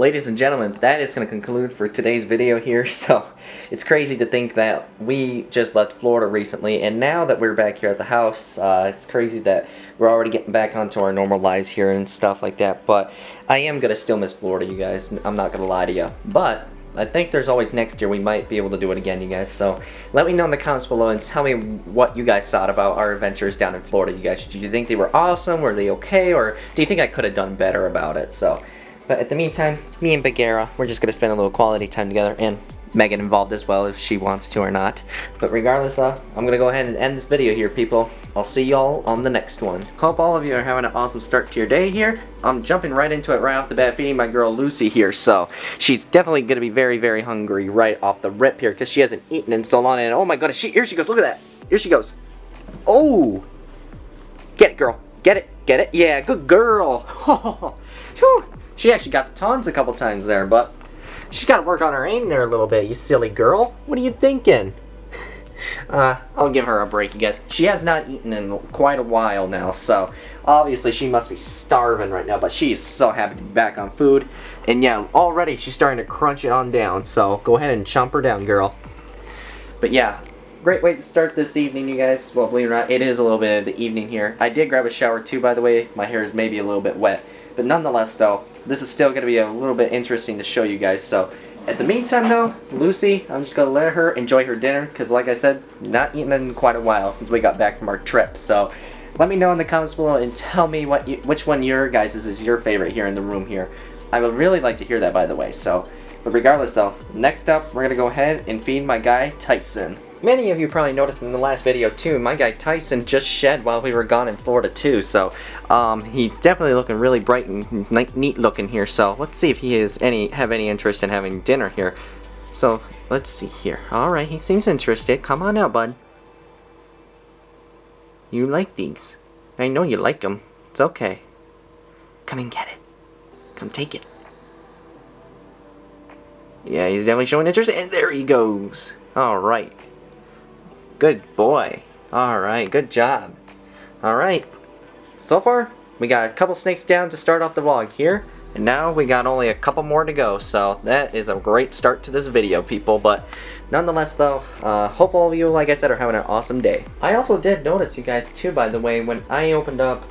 ladies and gentlemen, that is going to conclude for today's video here. So it's crazy to think that we just left Florida recently, and now that we're back here at the house, it's crazy that we're already getting back onto our normal lives here and stuff like that. But I am going to still miss Florida, you guys. I'm not going to lie to you. But I think there's always next year we might be able to do it again, you guys. So let me know in the comments below and tell me what you guys thought about our adventures down in Florida, you guys. Did you think they were awesome? Were they okay? Or do you think I could have done better about it? So, but in the meantime, me and Bagheera, we're just going to spend a little quality time together, and Megan involved as well if she wants to or not. But regardless, I'm going to go ahead and end this video here, people. I'll see y'all on the next one. Hope all of you are having an awesome start to your day here. I'm jumping right into it right off the bat, feeding my girl Lucy here. So she's definitely going to be very, very hungry right off the rip here because she hasn't eaten in so long. And oh my goodness, here she goes. Look at that. Here she goes. Oh! Get it, girl. Get it. Get it. Yeah, good girl. She actually got the tons a couple times there, but she's got to work on her aim there a little bit, you silly girl. What are you thinking? I'll give her a break, you guys. She has not eaten in quite a while now, so obviously she must be starving right now, but she's so happy to be back on food. And yeah, already she's starting to crunch it on down, so go ahead and chomp her down, girl. But yeah, great way to start this evening, you guys. Well, believe it or not, it is a little bit of the evening here. I did grab a shower too, by the way. My hair is maybe a little bit wet, but nonetheless, though, this is still going to be a little bit interesting to show you guys. So at the meantime, though, Lucy, I'm just going to let her enjoy her dinner because, like I said, not eaten in quite a while since we got back from our trip. So let me know in the comments below and tell me which one your guys' is your favorite here in the room here. I would really like to hear that, by the way. So, but regardless, though, next up, we're going to go ahead and feed my guy Tyson. Many of you probably noticed in the last video too, my guy Tyson just shed while we were gone in Florida too, so he's definitely looking really bright and neat looking here. So let's see if he has have any interest in having dinner here. So let's see here. Alright, he seems interested. Come on out, bud. You like these. I know you like them. It's okay. Come and get it. Come take it. Yeah, he's definitely showing interest, and there he goes. Alright. Good boy. Alright, good job. Alright. So far, we got a couple snakes down to start off the vlog here. And now we got only a couple more to go. So that is a great start to this video, people. But nonetheless, though, hope all of you, like I said, are having an awesome day. I also did notice, you guys, too, by the way, when I opened up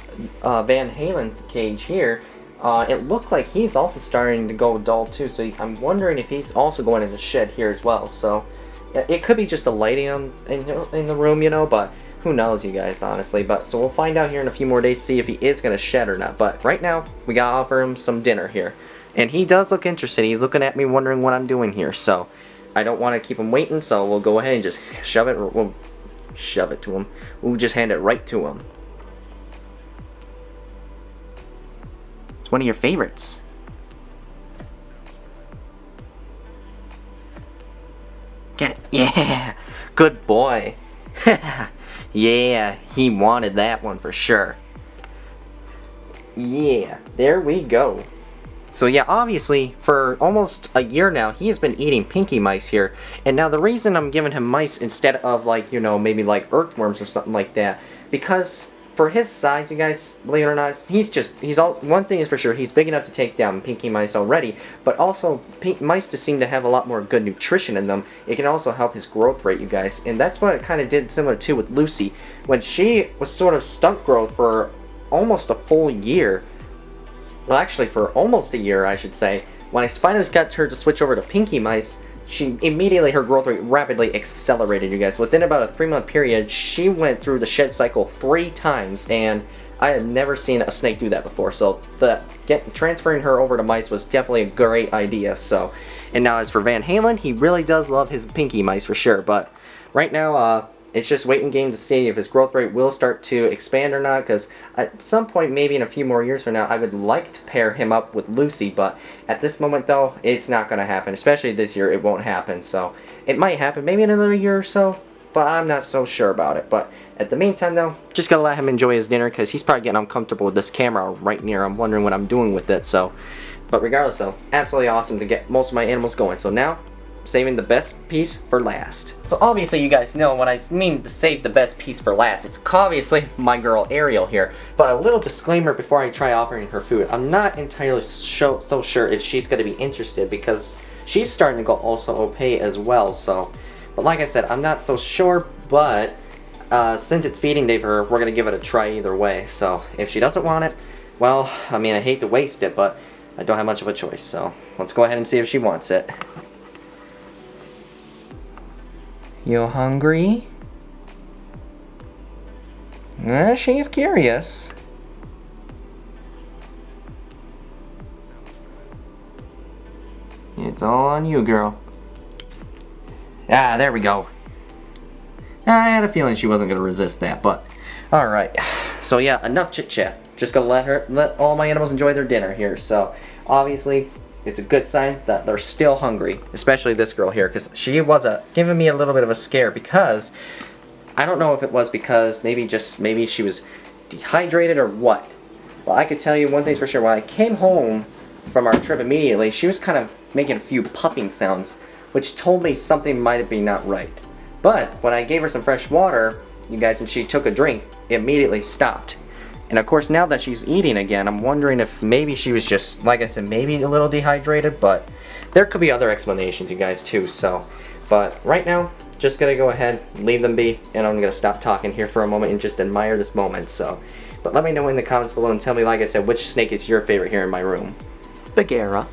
Van Halen's cage here, it looked like he's also starting to go dull, too. So I'm wondering if he's also going in the shed here as well. So it could be just the lighting in the room, you know, but who knows, you guys, honestly. But so we'll find out here in a few more days, see if he is going to shed or not. But right now, we got to offer him some dinner here. And he does look interested. He's looking at me wondering what I'm doing here. So I don't want to keep him waiting, so we'll go ahead and just shove it. We'll shove it to him. We'll just hand it right to him. It's one of your favorites. Get it. Yeah. Good boy. Yeah, he wanted that one for sure. Yeah, there we go. So yeah, obviously, for almost a year now, he has been eating pinky mice here. And now the reason I'm giving him mice instead of, like, you know, maybe like earthworms or something like that, because for his size, you guys, believe it or not, one thing is for sure, he's big enough to take down pinky mice already, but also mice just seem to have a lot more good nutrition in them. It can also help his growth rate, you guys, and that's what it kind of did similar to with Lucy. When she was sort of stunt growth for almost a full year, well, actually for almost a year, I should say, when I finally got her to switch over to pinky mice, her growth rate rapidly accelerated, you guys. Within about a 3-month period, she went through the shed cycle 3 times, and I had never seen a snake do that before. So transferring her over to mice was definitely a great idea. So, and now as for Van Halen, he really does love his pinky mice for sure. But right now, it's just waiting game to see if his growth rate will start to expand or not, because at some point, maybe in a few more years from now, I would like to pair him up with Lucy, but at this moment, though, it's not going to happen. Especially this year, it won't happen. So it might happen maybe in another year or so, but I'm not so sure about it. But at the meantime, though, just going to let him enjoy his dinner, because he's probably getting uncomfortable with this camera right near him, wondering what I'm doing with it. So, but regardless, though, absolutely awesome to get most of my animals going. So now, saving the best piece for last. So obviously you guys know what I mean to save the best piece for last. It's obviously my girl Ariel here. But a little disclaimer before I try offering her food. I'm not entirely so sure if she's going to be interested because she's starting to go also OP as well. So, but like I said, I'm not so sure, but since it's feeding day for her, we're going to give it a try either way. So if she doesn't want it, well, I mean, I hate to waste it, but I don't have much of a choice. So let's go ahead and see if she wants it. You hungry? She's curious. It's all on you, girl. Ah, there we go. I had a feeling she wasn't gonna resist that, but alright. So yeah, enough chit chat. Just gonna let all my animals enjoy their dinner here. So obviously it's a good sign that they're still hungry, especially this girl here, because she was giving me a little bit of a scare because I don't know if it was because maybe she was dehydrated or what. Well, I could tell you one thing's for sure. When I came home from our trip immediately, she was kind of making a few puffing sounds, which told me something might be not right. But when I gave her some fresh water, you guys, and she took a drink, it immediately stopped. And of course, now that she's eating again, I'm wondering if maybe she was just, like I said, maybe a little dehydrated, but there could be other explanations, you guys, too. So, but right now, just gonna go ahead, leave them be, and I'm gonna stop talking here for a moment and just admire this moment. So, but let me know in the comments below and tell me, like I said, which snake is your favorite here in my room. Bagheera,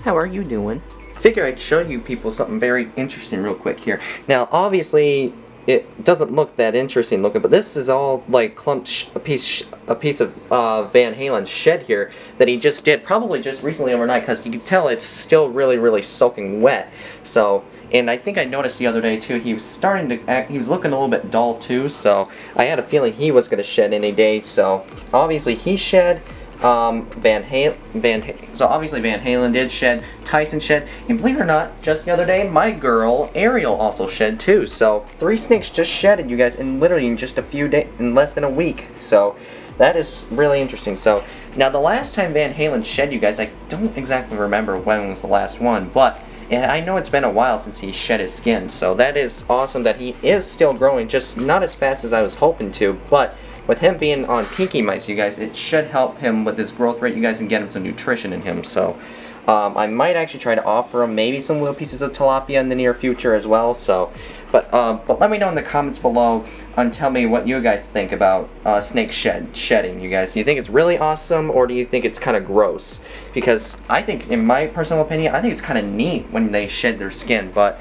how are you doing? Figure I'd show you people something very interesting real quick here. Now, obviously, it doesn't look that interesting looking, but this is all like clumped a piece of Van Halen's shed here that he just did probably just recently overnight, because you can tell it's still really soaking wet. So, and I think I noticed the other day too, he was starting to act, he was looking a little bit dull too, so I had a feeling he was going to shed any day. So obviously he shed. So obviously Van Halen did shed, Tyson shed, and believe it or not, just the other day, my girl Ariel also shed too. So 3 snakes just shedded, you guys, in literally in just a few days, in less than a week. So that is really interesting. So now the last time Van Halen shed, you guys, I don't exactly remember when was the last one, but I know it's been a while since he shed his skin. So that is awesome that he is still growing, just not as fast as I was hoping to, but with him being on pinky mice, you guys, it should help him with his growth rate, you guys, and get him some nutrition in him. So I might actually try to offer him maybe some little pieces of tilapia in the near future as well. So, but let me know in the comments below and tell me what you guys think about snake shedding, you guys. Do you think it's really awesome, or do you think it's kind of gross? Because I think, in my personal opinion, I think it's kind of neat when they shed their skin. But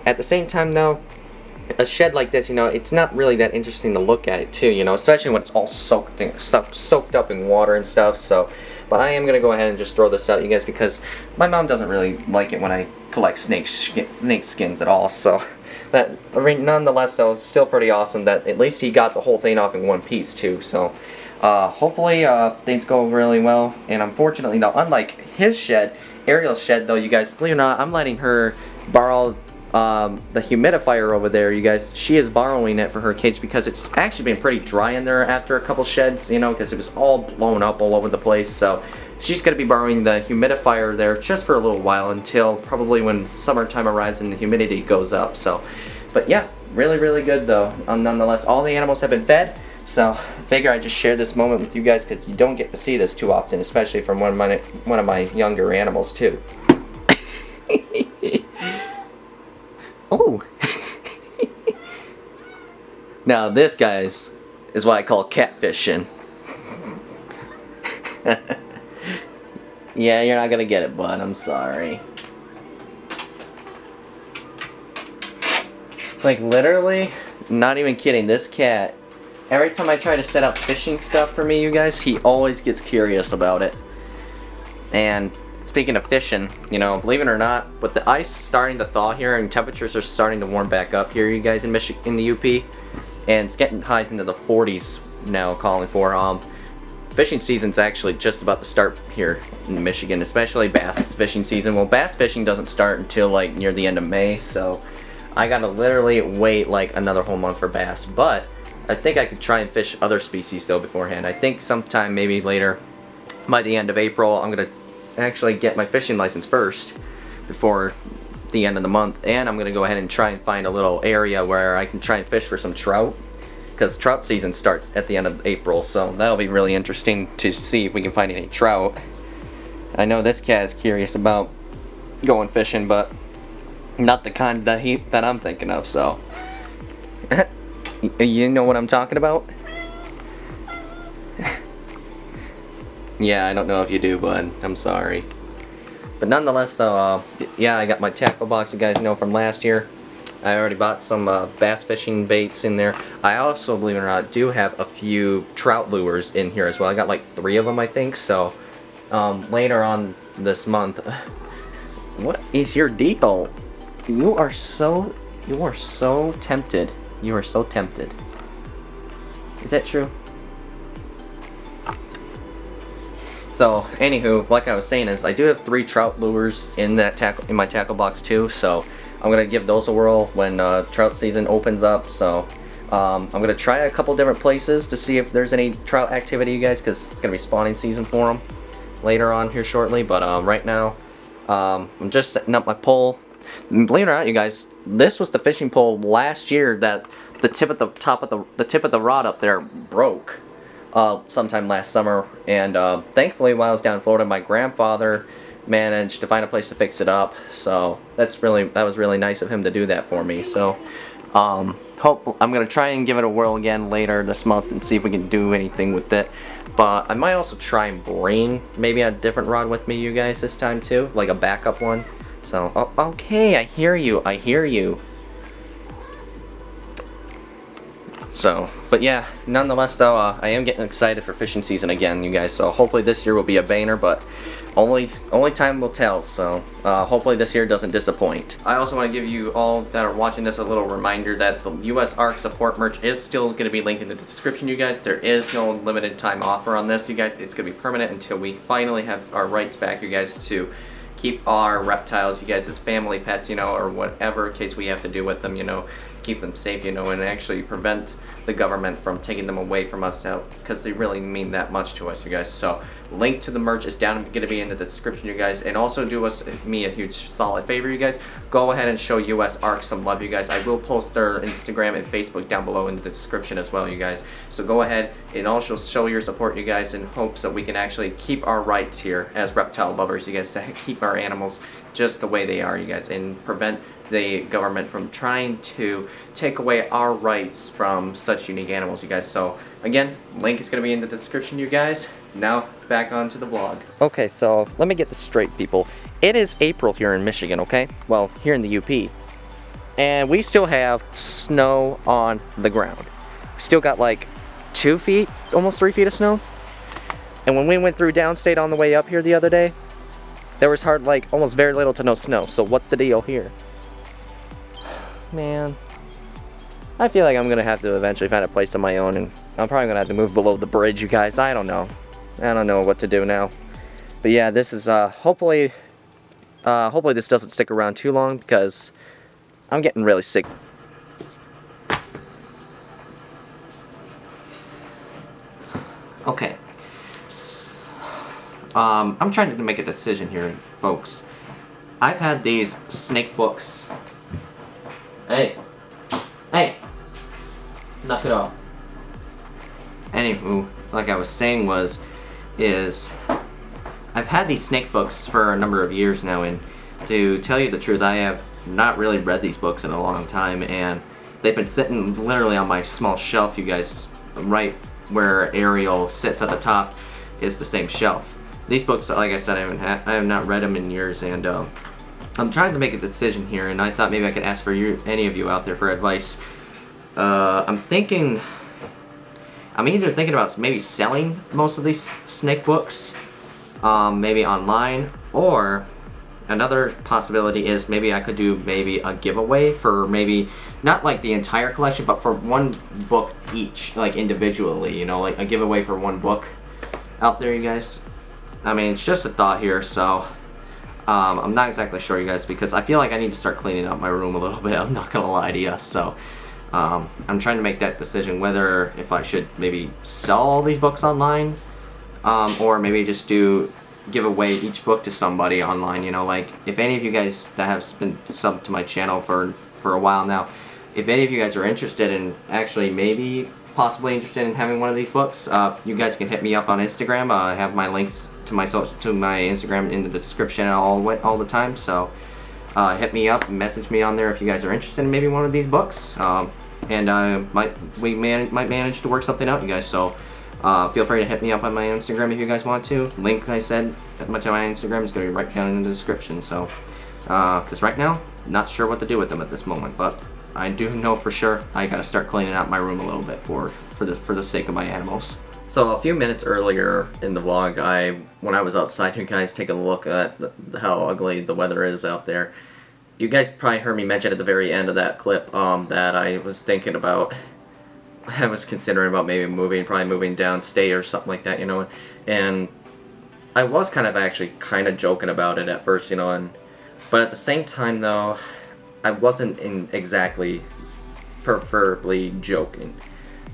at the same time, though, a shed like this, you know, it's not really that interesting to look at it too, you know, especially when it's all soaked up in water and stuff. So, but I am gonna go ahead and just throw this out, you guys, because my mom doesn't really like it when I collect snake skins at all. So, but I mean, nonetheless, though, it's still pretty awesome that at least he got the whole thing off in one piece too. So, hopefully things go really well. And unfortunately, now, unlike his shed, Ariel's shed, though, you guys, believe it or not, I'm letting her borrow the humidifier over there, you guys. She is borrowing it for her cage because it's actually been pretty dry in there after a couple sheds, you know, because it was all blown up all over the place. So she's going to be borrowing the humidifier there just for a little while until probably when summertime arrives and the humidity goes up. So, but yeah, really good though. Nonetheless, all the animals have been fed. So I figure I just share this moment with you guys because you don't get to see this too often, especially from one of my younger animals too. Oh. Now this, guys, is what I call catfishing. Yeah, you're not gonna get it, bud. I'm sorry. Like, literally, not even kidding, this cat, every time I try to set up fishing stuff for me, you guys, he always gets curious about it. And speaking of fishing, you know, believe it or not, with the ice starting to thaw here and temperatures are starting to warm back up here, you guys, in the UP, and it's getting highs into the 40s now, calling for fishing season's actually just about to start here in Michigan, especially bass fishing season. Well, bass fishing doesn't start until like near the end of May, so I gotta literally wait like another whole month for bass. But I think I could try and fish other species though beforehand. I think sometime maybe later, by the end of April, I'm gonna actually get my fishing license first before the end of the month, and I'm gonna go ahead and try and find a little area where I can try and fish for some trout, because trout season starts at the end of April, so that'll be really interesting to see if we can find any trout. I know this cat is curious about going fishing, but not the kind that I'm thinking of, so you know what I'm talking about? Yeah, I don't know if you do, bud. I'm sorry. But nonetheless, though, yeah, I got my tackle box you guys know from last year. I already bought some bass fishing baits in there. I also, believe it or not, do have a few trout lures in here as well. I got like 3 of them, I think. So later on this month, what is your deal? You are so tempted. You are so tempted. Is that true? So, anywho, like I was saying, is I do have 3 trout lures in my tackle box too. So I'm gonna give those a whirl when trout season opens up. So I'm gonna try a couple different places to see if there's any trout activity, you guys, because it's gonna be spawning season for them later on here shortly. But right now, I'm just setting up my pole. Believe it or not, you guys, this was the fishing pole last year that the tip of the rod up there broke. Sometime last summer, and thankfully while I was down in Florida, my grandfather managed to find a place to fix it up. So that was really nice of him to do that for me. So I'm gonna try and give it a whirl again later this month and see if we can do anything with it. But I might also try and bring maybe a different rod with me, you guys, this time too, like a backup one. So okay, I hear you. So, but yeah, nonetheless though, I am getting excited for fishing season again, you guys. So hopefully this year will be a banger, but only time will tell. So hopefully this year doesn't disappoint. I also want to give you all that are watching this a little reminder that the US ARC support merch is still going to be linked in the description, you guys. There is no limited time offer on this, you guys. It's going to be permanent until we finally have our rights back, you guys, to keep our reptiles, you guys, as family pets, you know, or whatever case we have to do with them, you know, keep them safe, you know, and actually prevent the government from taking them away from us out, because they really mean that much to us, you guys. So link to the merch is down, going to be in the description, you guys. And also do me a huge solid favor, you guys, go ahead and show US ARC some love, you guys. I will post their Instagram and Facebook down below in the description as well, you guys. So go ahead and also show your support, you guys, in hopes that we can actually keep our rights here as reptile lovers, you guys, to keep our animals just the way they are, you guys, and prevent the government from trying to take away our rights from such unique animals, you guys. So again, link is going to be in the description, you guys. Now back onto the vlog. Okay, so let me get this straight, people. It is April here in Michigan, okay? Well, here in the UP, and we still have snow on the ground. We still got like 2 feet, almost 3 feet of snow. And when we went through downstate on the way up here the other day, there was almost very little to no snow. So what's the deal here? Man, I feel like I'm gonna have to eventually find a place of my own, and I'm probably gonna have to move below the bridge, you guys. I don't know what to do now. But yeah, this is hopefully this doesn't stick around too long, because I'm getting really sick. Okay, I'm trying to make a decision here, folks. I've had these snake books. Hey, knock it off. Anywho, like I was saying I've had these snake books for a number of years now, and to tell you the truth, I have not really read these books in a long time, and they've been sitting literally on my small shelf, you guys. Right where Ariel sits at the top is the same shelf. These books, like I said, I have not read them in years, and I'm trying to make a decision here, and I thought maybe I could ask for any of you out there for advice. I'm either thinking about maybe selling most of these snake books, maybe online, or another possibility is maybe I could do maybe a giveaway for maybe not like the entire collection, but for one book each, like individually, you know, like a giveaway for one book out there, you guys. I mean, it's just a thought here, so I'm not exactly sure, you guys, because I feel like I need to start cleaning up my room a little bit. I'm not gonna lie to you. So I'm trying to make that decision whether if I should maybe sell all these books online, or maybe just do give away each book to somebody online. You know, like if any of you guys that have been subbed to my channel for a while now, if any of you guys are interested in actually maybe possibly interested in having one of these books, you guys can hit me up on Instagram. I have my links to my Instagram in the description all the time. So hit me up, message me on there if you guys are interested in maybe one of these books, and we might manage to work something out, you guys. So feel free to hit me up on my Instagram if you guys want to. Link, I said, to my Instagram is going to be right down in the description. So because right now, not sure what to do with them at this moment, but I do know for sure I gotta start cleaning out my room a little bit for the sake of my animals. So a few minutes earlier in the vlog, when I was outside, you guys take a look at how ugly the weather is out there. You guys probably heard me mention at the very end of that clip that I was thinking about, I was considering about maybe probably moving downstate or something like that, you know, and I was kind of joking about it at first, you know, but at the same time though, I wasn't exactly preferably joking.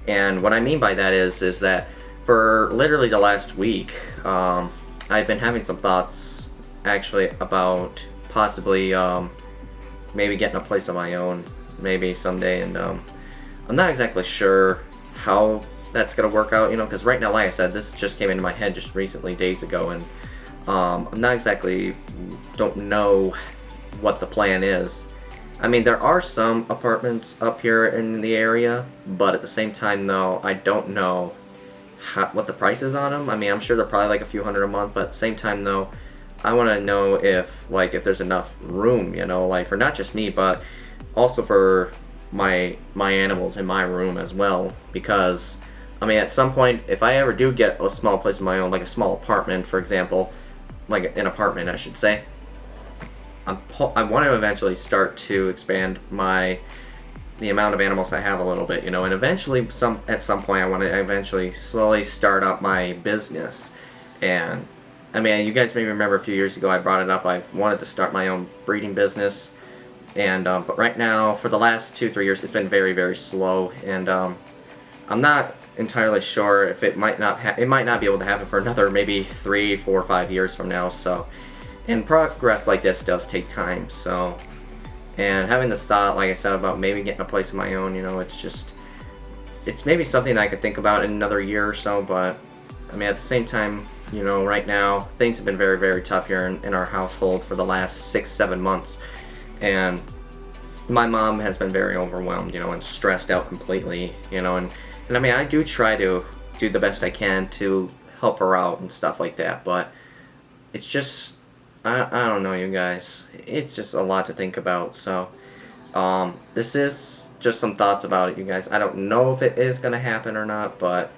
And what I mean by that is that for literally the last week, I've been having some thoughts actually about possibly maybe getting a place of my own maybe someday, and I'm not exactly sure how that's gonna work out, you know, because right now, like I said, this just came into my head just recently, days ago, and I'm not exactly, don't know what the plan is. I mean, there are some apartments up here in the area, but at the same time, though, I don't know what the price is on them. I mean, I'm sure they're probably like a few hundred a month, but at the same time, though, I want to know if there's enough room, you know, like for not just me, but also for my animals in my room as well. Because, I mean, at some point, if I ever do get a small place of my own, like a small apartment, for example, like an apartment, I should say, I want to eventually start to expand the amount of animals I have a little bit, you know, and eventually at some point I want to eventually slowly start up my business. And I mean, you guys may remember a few years ago I brought it up. I wanted to start my own breeding business, and but right now for the last 2-3 years it's been very, very slow, and I'm not entirely sure if it might not be able to happen for another maybe 3, 4, 5 years from now. So. And progress like this does take time, so, and having this thought, like I said, about maybe getting a place of my own, you know, it's maybe something I could think about in another year or so, but, I mean, at the same time, you know, right now, things have been very, very tough here in our household for the last 6-7 months, and my mom has been very overwhelmed, you know, and stressed out completely, you know, and I mean, I do try to do the best I can to help her out and stuff like that, but it's just, I don't know, you guys. It's just a lot to think about. So, this is just some thoughts about it, you guys. I don't know if it is going to happen or not, but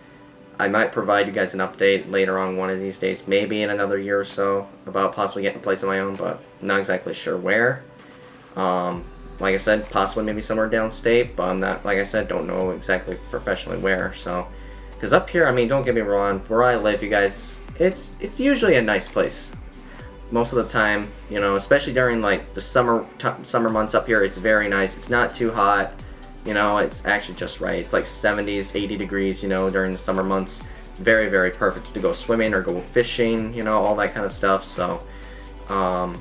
I might provide you guys an update later on one of these days, maybe in another year or so, about possibly getting a place of my own, but not exactly sure where. Like I said, possibly maybe somewhere downstate, but I'm not, like I said, don't know exactly professionally where. So, because up here, I mean, don't get me wrong, where I live, you guys, it's usually a nice place. Most of the time, you know, especially during like the summer months up here, it's very nice. It's not too hot, you know, it's actually just right. It's like 70s, 80 degrees, you know, during the summer months. Very, very perfect to go swimming or go fishing, you know, all that kind of stuff. So, I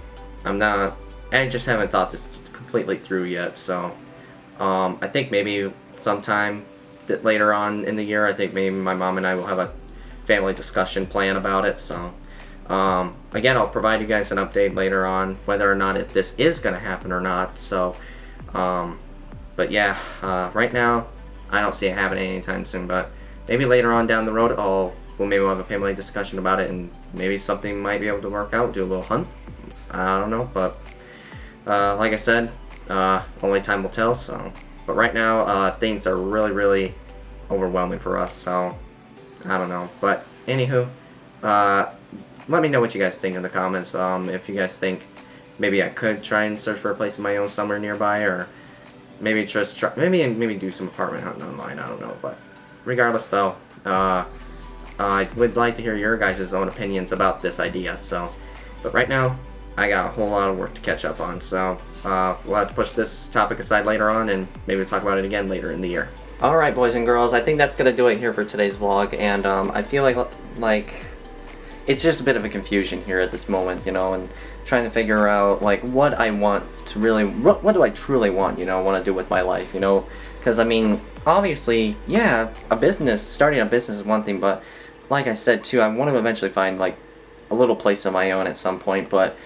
just haven't thought this completely through yet. So, I think maybe sometime later on in the year, I think maybe my mom and I will have a family discussion plan about it. So, again, I'll provide you guys an update later on whether or not if this is going to happen or not. So, but yeah, right now I don't see it happening anytime soon, but maybe later on down the road maybe we'll have a family discussion about it, and maybe something might be able to work out, do a little hunt. I don't know, but like I said, only time will tell. So, but right now things are really, really overwhelming for us, so I don't know. But anywho, let me know what you guys think in the comments. If you guys think maybe I could try and search for a place of my own somewhere nearby, or maybe just try, maybe do some apartment hunting online. I don't know, but regardless, though, I would like to hear your guys' own opinions about this idea. So, but right now, I got a whole lot of work to catch up on. So, we'll have to push this topic aside later on, and maybe we'll talk about it again later in the year. Alright, boys and girls, I think that's gonna do it here for today's vlog, and I feel like it's just a bit of a confusion here at this moment, you know, and trying to figure out like what I want to really, what do I truly want, you know, want to do with my life, you know, because I mean, obviously, yeah, starting a business is one thing, but like I said too, I want to eventually find like a little place of my own at some point, but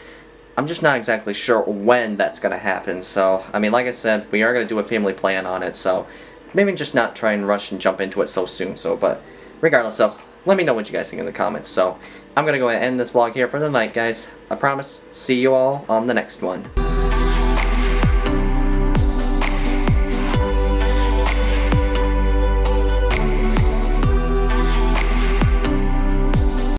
I'm just not exactly sure when that's going to happen. So, I mean, like I said, we are going to do a family plan on it, so maybe just not try and rush and jump into it so soon. So, but regardless, so let me know what you guys think in the comments. So, I'm going to go ahead and end this vlog here for the night, guys. I promise. See you all on the next one.